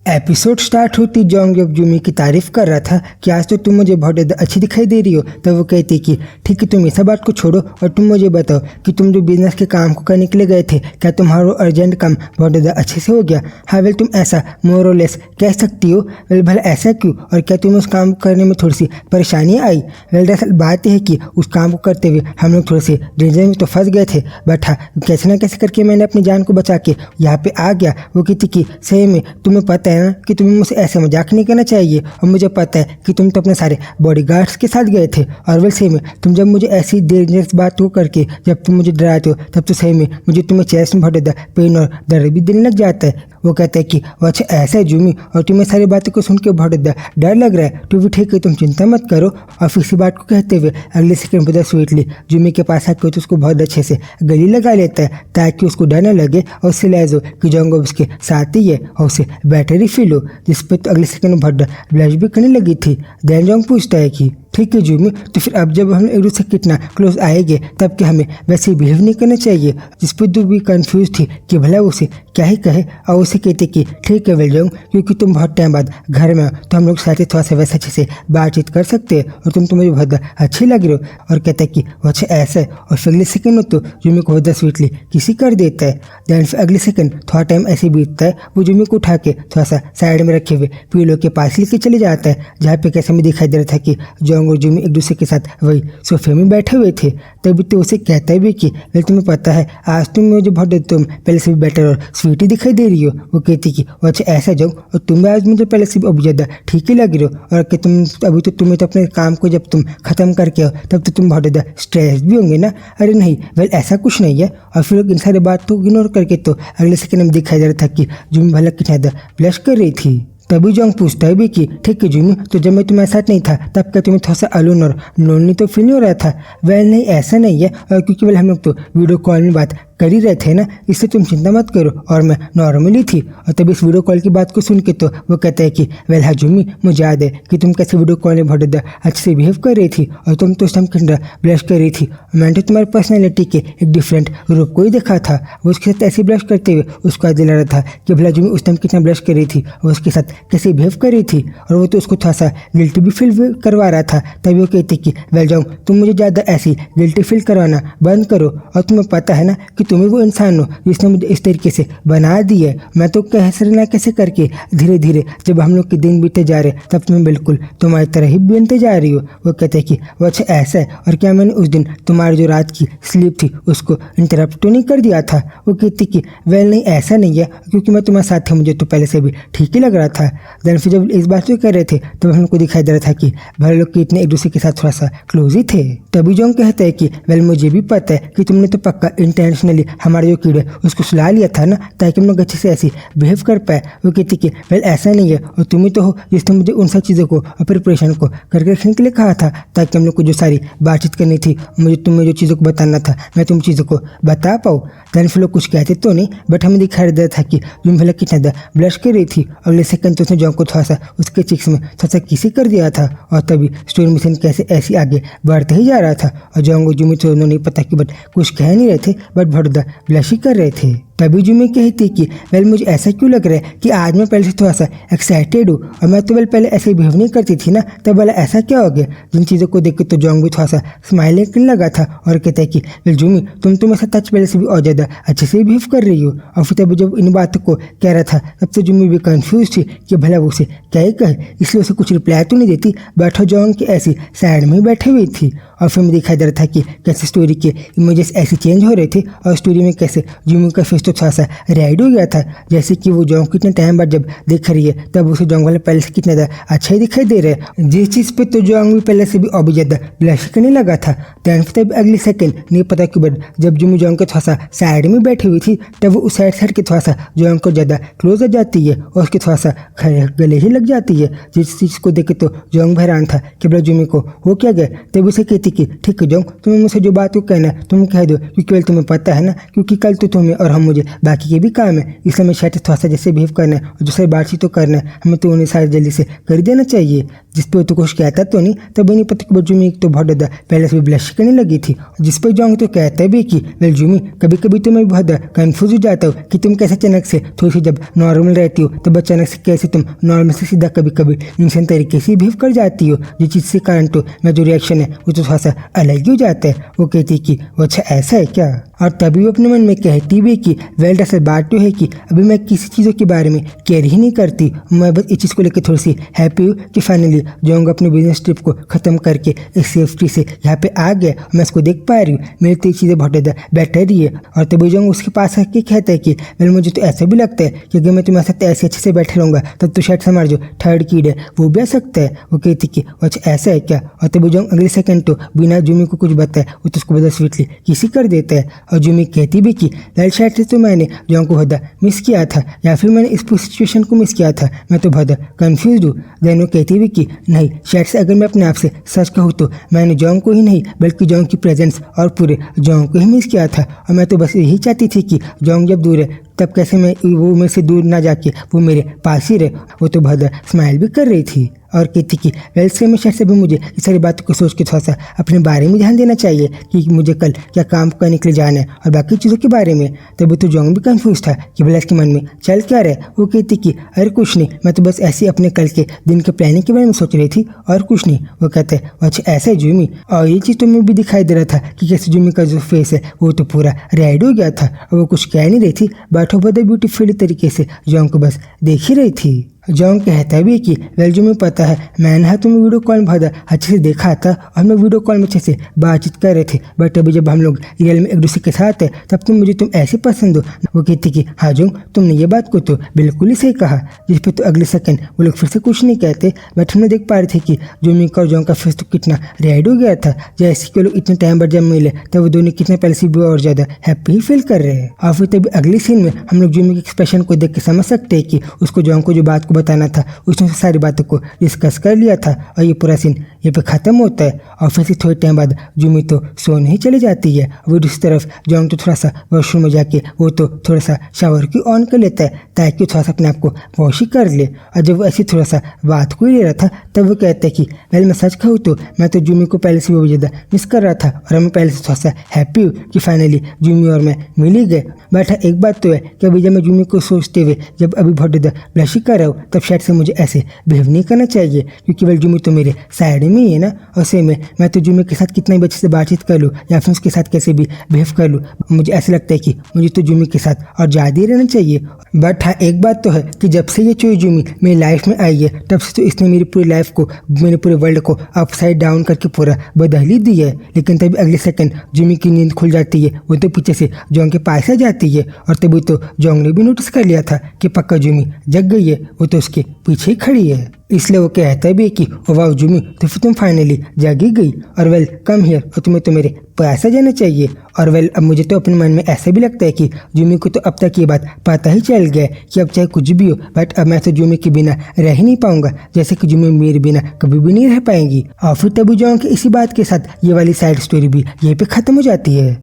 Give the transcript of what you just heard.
Episode start होती Jong Yumi की तारीफ कर रहा था कि आज तो तुम मुझे बहुत ज़्यादा अच्छी दिखाई दे रही हो। तब वो कहती कि ठीक है, तुम इस बात को छोड़ो और तुम मुझे बताओ कि तुम जो बिजनेस के काम को करने के लिए गए थे, क्या तुम्हारा अर्जेंट काम बहुत ज़्यादा अच्छे से हो गया? हाँ वेल, तुम ऐसा मोर और लेस कह सकती हो। वेल भला ऐसा क्यों, और क्या तुम्हें उस काम को करने में थोड़ी सी परेशानी आई? वेल दरअसल बात यह है कि उस काम को करते हुए हम लोग थोड़े से डेंजर में तो फंस गए थे, बट हाँ कैसे ना कैसे करके मैंने अपनी जान को बचा के यहाँ पे आ गया। वो कहती कि सही में तुम्हें पता है ना कि तुम्हें मुझसे ऐसे मजाक नहीं करना चाहिए, और मुझे पता है कि तुम तो अपने सारे बॉडीगार्ड्स के साथ गए थे, और वैसे में तुम जब मुझे ऐसी डेंजरस बात हो करके जब तुम मुझे डराते हो तब तो सही में मुझे तुम्हें चेस्ट में बहुत ज़्यादा पेन और दर्द भी देने लग जाता है। वो कहता है कि वो अच्छा ऐसा है जूमी, और तुम्हें सारी बातों को सुन के बहुत ज़्यादा डर लग रहा है। तो भी ठीक है, तुम चिंता मत करो। और फिर इसी बात को कहते हुए अगले सेकंड पर स्वीटली जूमी के पास आकर तो उसको बहुत अच्छे से गली लगा लेता है ताकि उसको डर न लगे और उससे लहजो कि जोंगो उसके साथ ही है और उसे बैटरी फील हो, जिस पर तो अगले सेकंड भड्ड ब्लश भी करने लगी थी। देन जोंग पूछता है कि ठीक है जूमी, तो फिर अब जब हम एक दूसरे से कितना क्लोज आएंगे तब क्या हमें वैसे बिहेव नहीं करना चाहिए? जिस पर तू भी कंफ्यूज थी कि भला उसे क्या ही कहे, और उसे कहते कि ठीक है वेल जोंग, क्योंकि तुम बहुत टाइम बाद घर में हो तो हम लोग साथ ही थोड़ा सा वैसे अच्छे से बातचीत कर सकते हैं, और तुम तो मुझे बहुत अच्छी लग रही हो। और कहता है कि वो अच्छा ऐसा है, और फिर अगले सेकंड तो जूमी को बहुत स्वीटली किसी कर देता है। देन फिर अगले सेकंड थोड़ा टाइम ऐसे बीतता है, वो जूमी को उठा के थोड़ा सा साइड में रखे हुए पीलो के पास लेके चले जाता है, जहाँ पे कैसे में दिखाई दे रहा था कि जोंग और जूमी एक दूसरे के साथ वही सोफे में बैठे हुए थे। तभी तो उसे कहता है भी कि वेल तुम्हें पता है आज तुम मुझे बहुत तुम पहले से भी बेटर और स्वीटी दिखाई दे रही हो। वो कहती कि वो अच्छा ऐसा जाओ, और तुम आज मुझे पहले से भी अब ज़्यादा ठीक ही लग रही हो, और कि तुम अभी तो तुम्हें तो अपने काम को जब तुम खत्म करके हो तब तो तुम बहुत ज़्यादा स्ट्रेस भी होंगे ना? अरे नहीं वेल ऐसा कुछ नहीं है। और फिर इन सारी बात को इग्नोर करके तो अगले सेकंड में दिखाई दे रहा था कि जूमी भला कितना ज़्यादा ब्लश कर रही थी। तभी जोंग पूछता है भी कि ठीक है जूमी, तो जब मैं तुम्हारे साथ नहीं था तब क्या तुम्हें थोड़ा सा अलोन और लोनली तो फील नहीं हो रहा था? वेल नहीं ऐसा नहीं है, और क्योंकि वेल हम लोग तो वीडियो कॉल में बात कर ही रहे थे ना, इससे तुम चिंता मत करो, और मैं नॉर्मली थी। और तभी इस वीडियो कॉल की बात को सुन के तो वो कहता है कि वेल हाँ जूमी, मुझे याद है कि तुम कैसे वीडियो कॉल में बहुत ज़्यादा अच्छे से बिहेव कर रही थी, और तुम तो उस टाइम कितना ब्लश कर रही थी। मैंने तो तुम्हारी पर्सनैलिटी के एक डिफरेंट रूप को ही देखा था। वो उसके साथ ऐसे ब्लश करते हुए उसको याद दिला रहा था कि भला जूमी उस टाइम कितना ब्लश कर रही थी और उसके साथ कैसे बिहेव कर रही थी, और वो तो उसको थोड़ा सा गिल्टी भी फील करवा रहा था। तभी वो कहती कि वेल जोंग, तुम मुझे ज़्यादा ऐसी गिल्टी फील करवाना बंद करो, और तुम्हें पता है ना कि तुम्हें वो इंसान हो जिसने मुझे इस तरीके से बना दी है। मैं तो कैसे ना कैसे करके धीरे धीरे जब हम लोग के दिन बीते जा रहे तब तुम्हें बिल्कुल तुम्हारी तरह ही बनते जा रही हो। वो कहते हैं कि वो अच्छा ऐसा है, और क्या मैंने उस दिन तुम्हारी जो रात की स्लीप थी उसको इंटरप्ट तो नहीं कर दिया था? वो कहती कि वेल नहीं ऐसा नहीं है, क्योंकि मैं तुम्हारे साथ था मुझे तो पहले से भी ठीक ही लग रहा था। देन फिर जब इस बात को कर रहे थे तब हमको दिखाई दे रहा था कि भले लोग कितने एक दूसरे के साथ थोड़ा सा क्लोज ही थे। तभी जोंग कहता है कि वेल मुझे भी पता है कि तुमने तो पक्का इंटेंशनली हमारे जो कीड़े उसको सुला लिया था ना, ताकि हम लोग अच्छे से ऐसी बिहेव कर पाए। वो कहती कि वेल ऐसा नहीं है, और तुम ही तो हो जिसने मुझे उन सब चीज़ों को और प्रिपरेशन को करके रखने के लिए कहा था, ताकि हम लोग को जो सारी बातचीत करनी थी, मुझे तुम्हें जो चीज़ों को बताना था मैं तुम चीज़ों को बता पाऊँ। देन फिर लोग कुछ कहते तो नहीं, बट हमें दिखाई दे रहा था कि तुम भला कितना ज़्यादा ब्लश कर रही थी। अगले सेकंड तो उसने जोंग को थोड़ा सा उसके चिक्स में थोड़ा सा किसी कर दिया था, और तभी स्टोरी मिशन कैसे ऐसे आगे बढ़ते ही जा रहा था, और जोंग और जूमी तो नहीं पता कि बट कुछ कह नहीं रहे थे, बट बहुत ज़्यादा ब्लश ही कर रहे थे। तभी जूमी कहती कि वेल मुझे ऐसा क्यों लग रहा है कि आज मैं पहले से थोड़ा सा एक्साइटेड हूँ, और मैं तो वेल पहले ऐसे बिहेव नहीं करती थी ना, तब वाला ऐसा क्या हो गया? जिन चीज़ों को देख के तो जोंग भी थोड़ा सा स्माइलिंग करने लगा था, और कहता है कि वेल जूमी, तुम तो मेरे साथ टच पहले से भी और ज़्यादा अच्छे से बिहेव कर रही हो। और फिर तभी जब इन बातों को कह रहा था तब तो जूमी भी कन्फ्यूज थी कि भला वो उसे क्या ही कहे, इसलिए उसे कुछ रिप्लाई तो नहीं देती, बैठा जोंग की ऐसी साइड में ही बैठी हुई थी। और फिर मुझे दिखाई दे रहा था कि कैसे स्टोरी के इमेजेस ऐसे चेंज हो रहे थे, और स्टोरी में कैसे जूमी का फेस तो थोड़ा सा रेड हो गया था, जैसे कि वो जोंग कितने टाइम बाद जब देख रही है तब उसे जोंग वाले पहले से कितना ज़्यादा अच्छा ही दिखाई दे रहा है, जिस चीज़ पे तो जोंग भी पहले से भी और भी ज़्यादा ब्लश करने लगा था। दैन तब अगले सेकंड नहीं पता क्यों बट जब जूमी जोंग के थोड़ा सा साइड में बैठी हुई थी तब वो उस साइड के थोड़ा सा जोंग को ज़्यादा क्लोज आ जाती है, और उसके थोड़ा सा गले ही लग जाती है, जिस चीज़ को देख के तो जोंग हैरान था कि बोला जूमी को हो क्या गया। तब उसे कहती कि ठीक है जोंग, तुम्हें मुझसे जो बात को कहना है तुम कह दो, क्योंकि कल तुम्हें पता है ना, क्योंकि कल तो तुम्हें और हम मुझे बाकी के भी काम है, इसलिए हमें शायद थोड़ा सा जैसे बिहेव करना है और दूसरे बातचीत तो करना है, हमें तो उन्हें शायद जल्दी से कर देना चाहिए। जिस पे तो कुछ कहता तो नहीं, तब नहीं पता कि जुमी तो बहुत ज़्यादा पहले से भी ब्लश करने लगी थी। जिस पर जोंग तो कहता भी कि वेल जुमी, कभी कभी तो मैं बहुत कंफ्यूज हो जाता हूँ कि तुम कैसे अचानक से थोड़ी सी जब नॉर्मल रहती हो तब अचानक से कैसे तुम नॉर्मल से सीधा कभी कभी इंसान तरीके से बिहेव कर जाती हो, जिस चीज़ से कारण तो मेरा जो रिएक्शन है वो तो थोड़ा सा अलग ही हो जाता है। वो कहती कि वो अच्छा ऐसा है क्या, और तभी वो अपने मन में कहती भी कि वेल दरअसल बात तो है कि अभी मैं किसी चीज़ों के बारे में केयर ही नहीं करती। मैं बस इस चीज़ को लेकर थोड़ी सी हैप्पी हूँ कि फाइनली जोंग अपने बिजनेस ट्रिप को ख़त्म करके एक सेफ्टी से यहाँ पे आ गया। मैं इसको देख पा रही हूँ, मेरी तो चीज़ें बहुत ज़्यादा बेटर ही है। और तभी जोंग उसके पास आके कहता है कि वेल मुझे तो ऐसा भी लगता है कि अगर मैं तुम्हारे साथ ऐसे अच्छे से बैठे रहूँगा तब तो शायद हमारा जो थर्ड किड है वो भी आ सकता है। वो कहती कि अच्छा ऐसा है क्या, और तभी जोंग अगले सेकंड तो बिना जुमी को कुछ बताए वो तो उसको बड़ा स्वीटली किसी कर देता है। और जुमी कहती भी कि वेल शायद से तो मैंने जोंग को बहुत मिस किया था या फिर मैंने इस सिचुएशन को मिस किया था, मैं तो बहुत कंफ्यूज हूँ। देन वो कहती भी कि नहीं, शायद से अगर मैं अपने आप से सच कहूँ तो मैंने जोंग को ही नहीं बल्कि जोंग की प्रेजेंस और पूरे जोंग को ही मिस किया था। और मैं तो बस यही चाहती थी कि जोंग जब दूर है तब कैसे मैं वो मेरे से दूर ना जाके वो मेरे पास ही रहे। वो तो बहुत स्माइल भी कर रही थी और कहती कि वेल से में शायद से भी मुझे इस सारी बातों को सोच के थोड़ा सा अपने बारे में ध्यान देना चाहिए कि मुझे कल क्या काम करने के लिए जाना है और बाकी चीज़ों के बारे में। तभी तो जोंग भी कंफ्यूज था कि भला इसके मन में चल क्या रहे। वो कहती कि अरे कुछ नहीं, मैं तो बस ऐसे अपने कल के दिन के प्लानिंग के बारे में सोच रही थी और कुछ नहीं। वो कहते हैं अच्छा ऐसा है जुमी, और ये चीज़ तो मैं भी दिखाई दे रहा था कि कैसे जुमी का जो फेस है वो तो पूरा रेड हो गया था और वो कुछ कह नहीं रही थी, बट वो बहुत ब्यूटीफुल तरीके से जोंग को बस देख ही रही थी। जोंग कहता भी कि वेल जो मुझे पता है मैंने तुम्हें वीडियो कॉल में बहुत अच्छे से देखा था और हम लोग वीडियो कॉल में अच्छे से बातचीत कर रहे थे, बट अभी जब हम लोग रियल में एक दूसरे के साथ है तब तुम ऐसे पसंद हो। वो कहती कि हाँ जोंग, तुमने ये बात को तो बिल्कुल ही सही कहा। जिस पे तो अगले सेकंड वो लोग फिर से कुछ नहीं कहते, बट हमने देख पा रहे थे कि जुमी का और जोंग का फेस तो कितना रेड हो गया था। जैसे कि लोग इतने टाइम बाद जब मिले तब वो दोनों कितने पहले से भी और ज़्यादा हैप्पी फील कर रहे हैं। और फिर तभी अगली सीन में हम लोग जुमी के एक्सप्रेशन को देख के समझ सकते हैं कि उसको जोंग को जो बात को बताना था उसने सारी बातों को डिस्कस कर लिया था। और ये पूरा सीन ये पे ख़त्म होता है और फिर से थोड़े टाइम बाद जुमी तो सोने ही चली जाती है। वो दूसरी तरफ जोंग तो थोड़ा सा वॉशरूम में जाके वो तो थोड़ा सा शावर की ऑन कर लेता है ताकि थोड़ा सा अपने आप को वॉश ही कर ले। और जब वो ऐसी थोड़ा सा बात को ही ले रहा था तब वो कहता है कि वेल मैं सच कहूँ तो मैं तो जुमी को पहले से बहुत ज़्यादा मिस कर रहा था और मैं पहले से थोड़ा सा हैप्पी हूँ कि फाइनली जुमी और मैं मिल ही गए। बट एक बात तो है कि अभी जब मैं जुमी को सोचते हुए जब अभी बहुत ज़्यादा ब्लश कर रहा हूँ तब शायद से मुझे ऐसे बिहेव नहीं करना चाहिए, क्योंकि वेल जुमी तो मेरे साइड में ही है ना। और सेम है, मैं तो जुमी के साथ कितना भी अच्छे से बातचीत कर लूँ या फिर उसके साथ कैसे भी बिहेव कर लूँ, मुझे ऐसा लगता है कि मुझे तो जुमी के साथ और ज़्यादा ही रहना चाहिए। बट हाँ एक बात तो है कि जब से ये चोई जुमी मेरी लाइफ में आई है तब से तो इसने मेरी पूरी लाइफ को, मेरे पूरे वर्ल्ड को अपसाइड डाउन करके पूरा बदल ही दी है। लेकिन तभी अगले सेकंड जुमी की नींद खुल जाती है, वो तो पीछे से जोंग के पास आ जाती है और तभी तो जोंग ने भी नोटिस कर लिया था कि पक्का जुमी जग गई है, वो तो उसके पीछे ही खड़ी है। इसलिए वो कहता भी कि वाह जुमी, तो फिर तुम फाइनली जागी गई और वेल कम हियर, और तुम्हें तो मेरे पास आ जाना चाहिए। और वेल अब मुझे तो अपने मन में ऐसा भी लगता है कि जुमी को तो अब तक ये बात पता ही चल गया कि अब चाहे कुछ भी हो बट अब मैं तो जुमी के बिना रह ही नहीं पाऊंगा, जैसे कि जुमी मेरे बिना कभी भी नहीं रह पाएंगी। और फिर तभी जोंग की इसी बात के साथ ये वाली साइड स्टोरी भी यहीं पे खत्म हो जाती है।